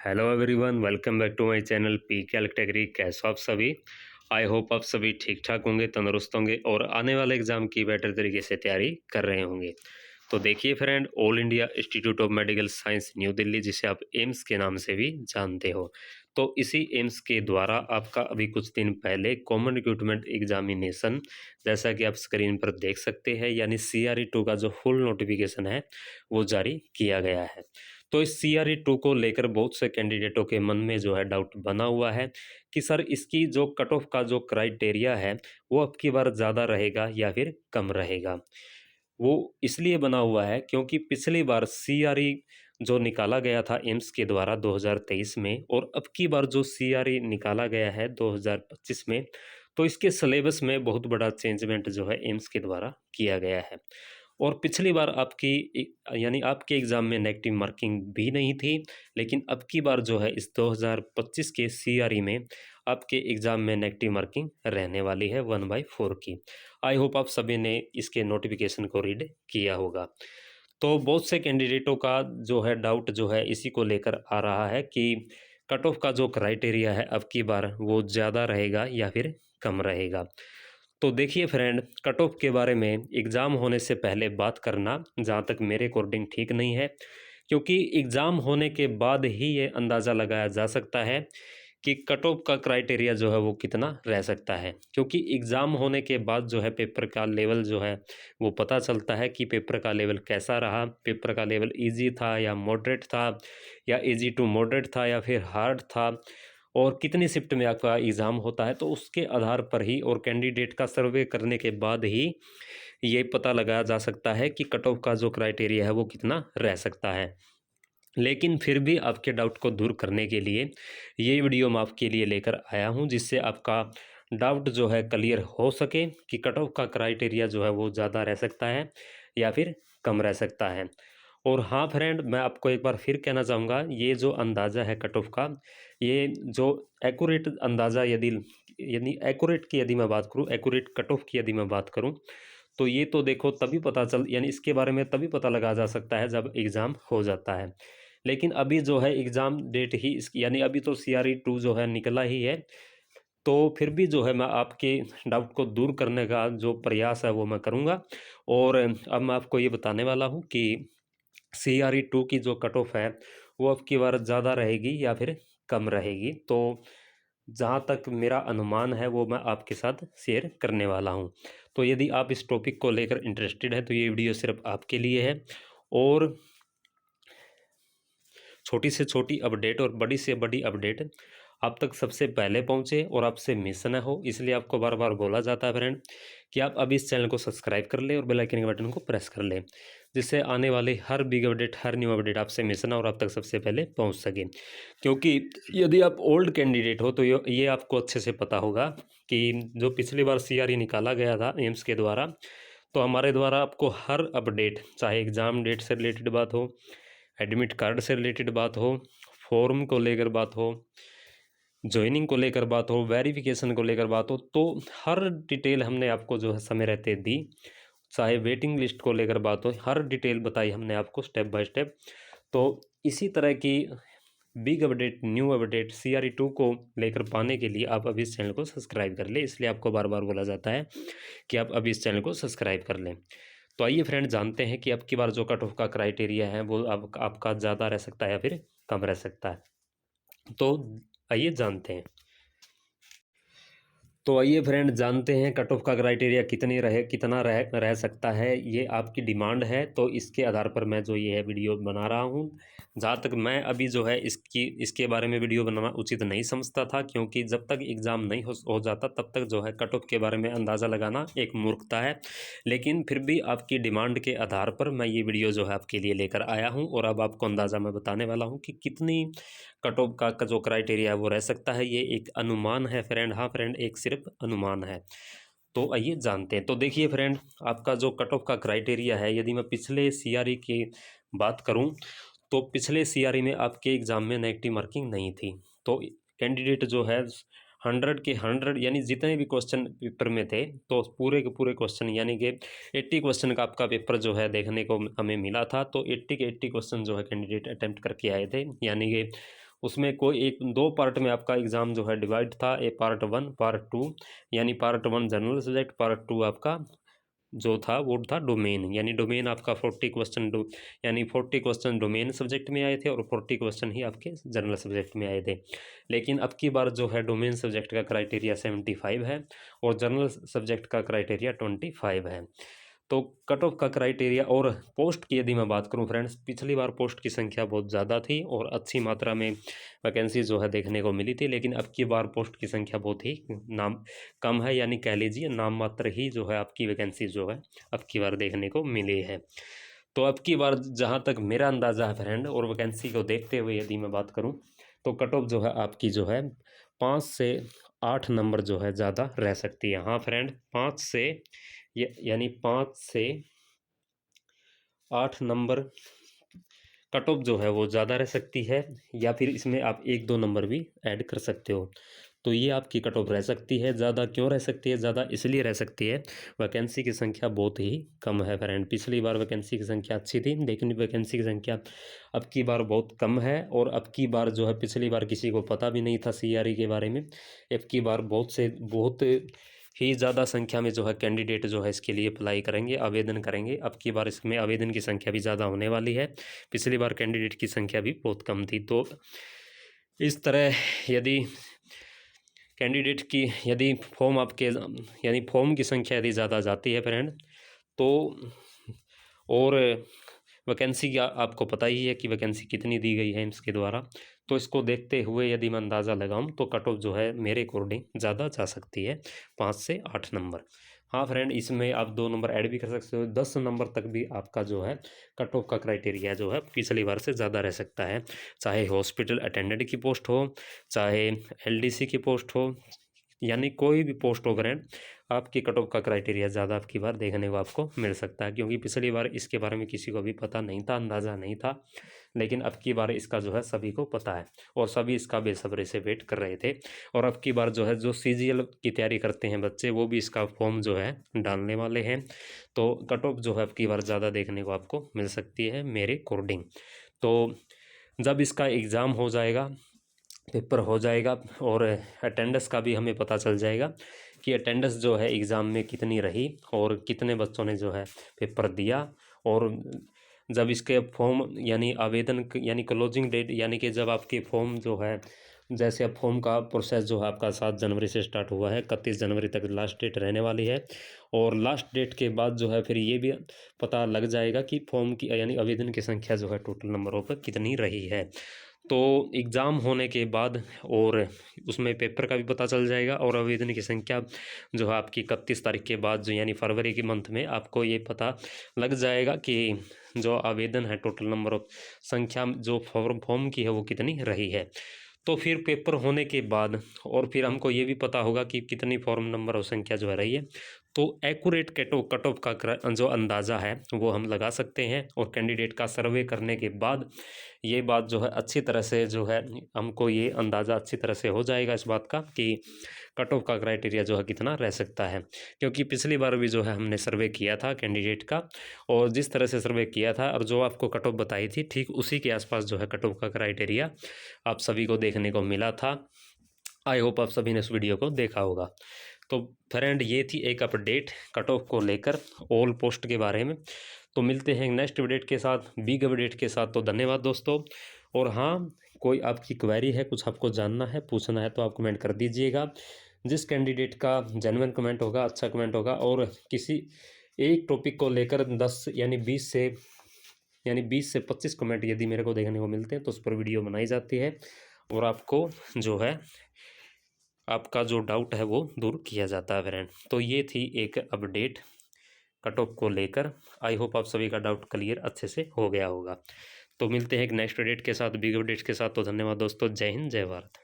Hello everyone, welcome back to my channel P category. कैसे हो आप सभी? आई होप आप सभी ठीक ठाक होंगे, तंदुरुस्त होंगे और आने वाले एग्ज़ाम की बेटर तरीके से तैयारी कर रहे होंगे। तो देखिए friend, all India institute of medical science new Delhi, जिसे आप एम्स के नाम से भी जानते हो, तो इसी एम्स के द्वारा आपका अभी कुछ दिन पहले कॉमन रिक्रूटमेंट एग्जामिनेशन, जैसा कि आप स्क्रीन पर देख सकते हैं, यानी CRE 2 का जो फुल नोटिफिकेशन है वो जारी किया गया है। तो इस CRE 2 को लेकर बहुत से कैंडिडेटों के मन में जो है डाउट बना हुआ है कि सर इसकी जो कट ऑफ का जो क्राइटेरिया है वो अब की बार ज़्यादा रहेगा या फिर कम रहेगा। वो इसलिए बना हुआ है क्योंकि पिछली बार CRE जो निकाला गया था एम्स के द्वारा 2023 में, और अब की बार जो CRE निकाला गया है 2025 में, तो इसके सिलेबस में बहुत बड़ा चेंजमेंट जो है एम्स के द्वारा किया गया है। और पिछली बार यानी आपके एग्ज़ाम में नेगेटिव मार्किंग भी नहीं थी, लेकिन अब की बार जो है इस 2025 के CRE में आपके एग्ज़ाम में नेगेटिव मार्किंग रहने वाली है 1/4 की। आई होप आप सभी ने इसके नोटिफिकेशन को रीड किया होगा। तो बहुत से कैंडिडेटों का जो है डाउट जो है इसी को लेकर आ रहा है कि कट ऑफ का जो क्राइटेरिया है अब की बार वो ज़्यादा रहेगा या फिर कम रहेगा। तो देखिए फ्रेंड, कट ऑफ के बारे में एग्ज़ाम होने से पहले बात करना जहाँ तक मेरे अकॉर्डिंग ठीक नहीं है, क्योंकि एग्ज़ाम होने के बाद ही ये अंदाज़ा लगाया जा सकता है कि कट ऑफ का क्राइटेरिया जो है वो कितना रह सकता है। क्योंकि एग्ज़ाम होने के बाद जो है पेपर का लेवल जो है वो पता चलता है कि पेपर का लेवल कैसा रहा, पेपर का लेवल ईजी था या मॉडरेट था, या ईजी टू मॉडरेट था या फिर हार्ड था, और कितनी शिफ्ट में आपका एग्ज़ाम होता है। तो उसके आधार पर ही और कैंडिडेट का सर्वे करने के बाद ही ये पता लगाया जा सकता है कि कट ऑफ का जो क्राइटेरिया है वो कितना रह सकता है। लेकिन फिर भी आपके डाउट को दूर करने के लिए ये वीडियो मैं आपके लिए लेकर आया हूँ, जिससे आपका डाउट जो है क्लियर हो सके कि कट ऑफ का क्राइटेरिया जो है वो ज़्यादा रह सकता है या फिर कम रह सकता है। और हाँ फ्रेंड, मैं आपको एक बार फिर कहना चाहूँगा, ये जो अंदाज़ा है कट ऑफ का, ये जो एक्यूरेट अंदाज़ा यानी एक्यूरेट की यदि मैं बात करूँ, एक्यूरेट कट ऑफ की यदि मैं बात करूँ, तो ये तो देखो तभी यानी इसके बारे में तभी पता लगा जा सकता है जब एग्ज़ाम हो जाता है। लेकिन अभी जो है एग्ज़ाम डेट ही इसकी, यानी अभी तो CRE 2 जो है निकला ही है। तो फिर भी जो है मैं आपके डाउट को दूर करने का जो प्रयास है वो मैं करूँगा। और अब मैं आपको ये बताने वाला हूँ कि CRE 2 की जो कट ऑफ है वो अब की बार ज़्यादा रहेगी या फिर कम रहेगी। तो जहाँ तक मेरा अनुमान है वो मैं आपके साथ शेयर करने वाला हूँ। तो यदि आप इस टॉपिक को लेकर इंटरेस्टेड है तो ये वीडियो सिर्फ आपके लिए है। और छोटी से छोटी अपडेट और बड़ी से बड़ी अपडेट आप तक सबसे पहले पहुंचे और आपसे मिस ना हो, इसलिए आपको बार बार बोला जाता है फ्रेंड कि आप अभी इस चैनल को सब्सक्राइब कर ले और बेल आइकन के बटन को प्रेस कर ले, जिससे आने वाली हर बिग अपडेट, हर न्यू अपडेट आपसे मिस ना और आप तक सबसे पहले पहुंच सके। क्योंकि यदि आप ओल्ड कैंडिडेट हो तो ये आपको अच्छे से पता होगा कि जो पिछली बार CRE निकाला गया था एम्स के द्वारा, तो हमारे द्वारा आपको हर अपडेट, चाहे एग्ज़ाम डेट से रिलेटेड बात हो, एडमिट कार्ड से रिलेटेड बात हो, फॉर्म को लेकर बात हो, जॉइनिंग को लेकर बात हो, वेरिफिकेशन को लेकर बात हो, तो हर डिटेल हमने आपको जो है समय रहते दी। चाहे वेटिंग लिस्ट को लेकर बात हो, हर डिटेल बताई हमने आपको स्टेप बाय स्टेप। तो इसी तरह की big update, new update CRE 2 को लेकर पाने के लिए आप अभी इस चैनल को सब्सक्राइब कर लें, इसलिए आपको बार बार बोला जाता है कि आप अभी इस चैनल को सब्सक्राइब कर लें। तो आइए फ्रेंड, जानते हैं कि अब की बार जो कट ऑफ का क्राइटेरिया है वो अब आपका ज़्यादा रह सकता है या फिर कम रह सकता है। तो आइए जानते हैं। तो आइए फ्रेंड, जानते हैं कट ऑफ का क्राइटेरिया कितना रह सकता है। ये आपकी डिमांड है, तो इसके आधार पर मैं जो ये है वीडियो बना रहा हूँ। जहाँ तक मैं अभी जो है इसके बारे में वीडियो बनाना उचित नहीं समझता था, क्योंकि जब तक एग्ज़ाम नहीं हो जाता तब तक जो है कट ऑफ के बारे में अंदाज़ा लगाना एक मूर्खता है। लेकिन फिर भी आपकी डिमांड के आधार पर मैं ये वीडियो जो है आपके लिए लेकर आया हूँ, और अब आपको अंदाज़ा मैं बताने वाला हूँ कि कितनी कट ऑफ का जो क्राइटेरिया है वो रह सकता है। ये एक अनुमान है फ्रेंड, हाँ फ्रेंड, एक सिर्फ अनुमान है। तो आइए जानते हैं। तो देखिए फ्रेंड, आपका जो कट ऑफ का क्राइटेरिया है, यदि मैं पिछले CRE की बात करूं, तो पिछले CRE में आपके एग्ज़ाम में नेगेटिव मार्किंग नहीं थी। तो कैंडिडेट जो है 100 के 100, यानी जितने भी क्वेश्चन पेपर में थे, तो पूरे के पूरे क्वेश्चन, यानी कि 80 क्वेश्चन का आपका पेपर जो है देखने को हमें मिला था। तो 80 के 80 क्वेश्चन जो है कैंडिडेट अटैम्प्ट करके आए थे, यानी कि उसमें कोई एक 2 पार्ट में आपका एग्ज़ाम जो है डिवाइड था, पार्ट 1 पार्ट 2, यानी पार्ट 1 जनरल सब्जेक्ट, पार्ट 2 आपका जो था वो था डोमेन, यानी डोमेन आपका 40 क्वेश्चन यानी 40 क्वेश्चन डोमेन सब्जेक्ट में आए थे और 40 क्वेश्चन ही आपके जनरल सब्जेक्ट में आए थे। लेकिन अब की बार जो है डोमेन सब्जेक्ट का क्राइटेरिया 75 है और जनरल सब्जेक्ट का क्राइटेरिया 25 है। तो कट ऑफ का क्राइटेरिया और पोस्ट की यदि मैं बात करूं फ्रेंड्स, पिछली बार पोस्ट की संख्या बहुत ज़्यादा थी और अच्छी मात्रा में वैकेंसी जो है देखने को मिली थी, लेकिन अब की बार पोस्ट की संख्या बहुत ही कम है, यानी कह लीजिए नाम मात्र ही जो है आपकी वैकेंसी जो है अब की बार देखने को मिली है। तो अब की बार जहाँ तक मेरा अंदाज़ा है फ्रेंड, और वैकेंसी को देखते हुए यदि मैं बात करूँ, तो कट ऑफ जो है आपकी जो है 5 से 8 नंबर जो है ज़्यादा रह सकती है। हाँ फ्रेंड, 5 से यानी 5 से 8 नंबर कट ऑफ जो है वो ज़्यादा रह सकती है, या फिर इसमें आप 1-2 नंबर भी ऐड कर सकते हो। तो ये आपकी कट ऑफ रह सकती है। ज़्यादा क्यों रह सकती है? ज़्यादा इसलिए रह सकती है, वैकेंसी की संख्या बहुत ही कम है फ्रेंड। पिछली बार वैकेंसी की संख्या अच्छी थी, लेकिन वैकेंसी की संख्या अब की बार बहुत कम है, और अब की बार जो है पिछली बार किसी को पता भी नहीं था CRE के बारे में। अब की बार बहुत ही ज़्यादा संख्या में जो है कैंडिडेट जो है इसके लिए अप्लाई करेंगे, आवेदन करेंगे। अब की बार इसमें आवेदन की संख्या भी ज़्यादा होने वाली है। पिछली बार कैंडिडेट की संख्या भी बहुत कम थी। तो इस तरह यदि कैंडिडेट की यदि फॉर्म आपके यानी फॉर्म की संख्या यदि ज़्यादा जाती है फ्रेंड, तो और वैकेंसी का आपको पता ही है कि वैकेंसी कितनी दी गई है इसके द्वारा, तो इसको देखते हुए यदि मैं अंदाज़ा लगाऊं तो कट ऑफ जो है मेरे अकॉर्डिंग ज़्यादा जा सकती है, 5 से 8 नंबर। हाँ फ्रेंड, इसमें आप 2 नंबर ऐड भी कर सकते हो, 10 नंबर तक भी आपका जो है कट ऑफ का क्राइटेरिया जो है पिछली बार से ज़्यादा रह सकता है। चाहे हॉस्पिटल अटेंडेंट की पोस्ट हो, चाहे LDC की पोस्ट हो, यानी कोई भी पोस्ट हो फ्रेंड, आपकी कट ऑफ का क्राइटेरिया ज़्यादा आपकी बार देखने को आपको मिल सकता है, क्योंकि पिछली बार इसके बारे में किसी को भी पता नहीं था, अंदाज़ा नहीं था, लेकिन अब की बार इसका जो है सभी को पता है और सभी इसका बेसब्री से वेट कर रहे थे। और अब की बार जो है जो CGL की तैयारी करते हैं बच्चे, वो भी इसका फॉर्म जो है डालने वाले हैं। तो कट ऑफ जो है अब की बार ज़्यादा देखने को आपको मिल सकती है मेरे अकॉर्डिंग। तो जब इसका एग्ज़ाम हो जाएगा, पेपर हो जाएगा, और अटेंडेंस का भी हमें पता चल जाएगा कि अटेंडेंस जो है एग्ज़ाम में कितनी रही और कितने बच्चों ने जो है पेपर दिया। और जब इसके फॉर्म यानी आवेदन यानी क्लोजिंग डेट, यानी कि जब आपके फॉर्म जो है, जैसे अब फॉर्म का प्रोसेस जो है आपका 7 जनवरी से स्टार्ट हुआ है, 31 जनवरी तक लास्ट डेट रहने वाली है। और लास्ट डेट के बाद जो है फिर ये भी पता लग जाएगा कि फॉर्म की यानी आवेदन की संख्या जो है टोटल नंबरों पर कितनी रही है। तो एग्ज़ाम होने के बाद और उसमें पेपर का भी पता चल जाएगा, और आवेदन की संख्या जो है आपकी 31 तारीख के बाद जो यानी फरवरी के मंथ में आपको ये पता लग जाएगा कि जो आवेदन है टोटल नंबर ऑफ संख्या जो फॉर्म की है वो कितनी रही है। तो फिर पेपर होने के बाद और फिर हमको ये भी पता होगा कि कितनी फॉर्म नंबर और संख्या जो है रही है, तो एक्यूरेट कट ऑफ का जो अंदाज़ा है वो हम लगा सकते हैं। और कैंडिडेट का सर्वे करने के बाद ये बात जो है अच्छी तरह से जो है हमको ये अंदाज़ा अच्छी तरह से हो जाएगा इस बात का कि कट ऑफ का क्राइटेरिया जो है कितना रह सकता है। क्योंकि पिछली बार भी जो है हमने सर्वे किया था कैंडिडेट का, और जिस तरह से सर्वे किया था और जो आपको कट ऑफ बताई थी, ठीक उसी के आसपास जो है कट ऑफ का क्राइटेरिया आप सभी को देखने को मिला था। आई होप आप सभी ने इस वीडियो को देखा होगा। तो फ्रेंड, ये थी एक अपडेट कट ऑफ को लेकर ऑल पोस्ट के बारे में। तो मिलते हैं नेक्स्ट अपडेट के साथ, बिग अपडेट के साथ। तो धन्यवाद दोस्तों। और हाँ, कोई आपकी क्वेरी है, कुछ आपको जानना है, पूछना है, तो आप कमेंट कर दीजिएगा। जिस कैंडिडेट का जेन्युइन कमेंट होगा, अच्छा कमेंट होगा, और किसी एक टॉपिक को लेकर 10 यानी 20 से 25 कमेंट यदि मेरे को देखने को मिलते हैं तो उस पर वीडियो बनाई जाती है, और आपको जो है आपका जो डाउट है वो दूर किया जाता है फ्रेंड। तो ये थी एक अपडेट कट ऑफ को लेकर। आई होप आप सभी का डाउट क्लियर अच्छे से हो गया होगा। तो मिलते हैं एक नेक्स्ट अपडेट के साथ, बिग अपडेट के साथ। तो धन्यवाद दोस्तों। जय हिंद, जय भारत।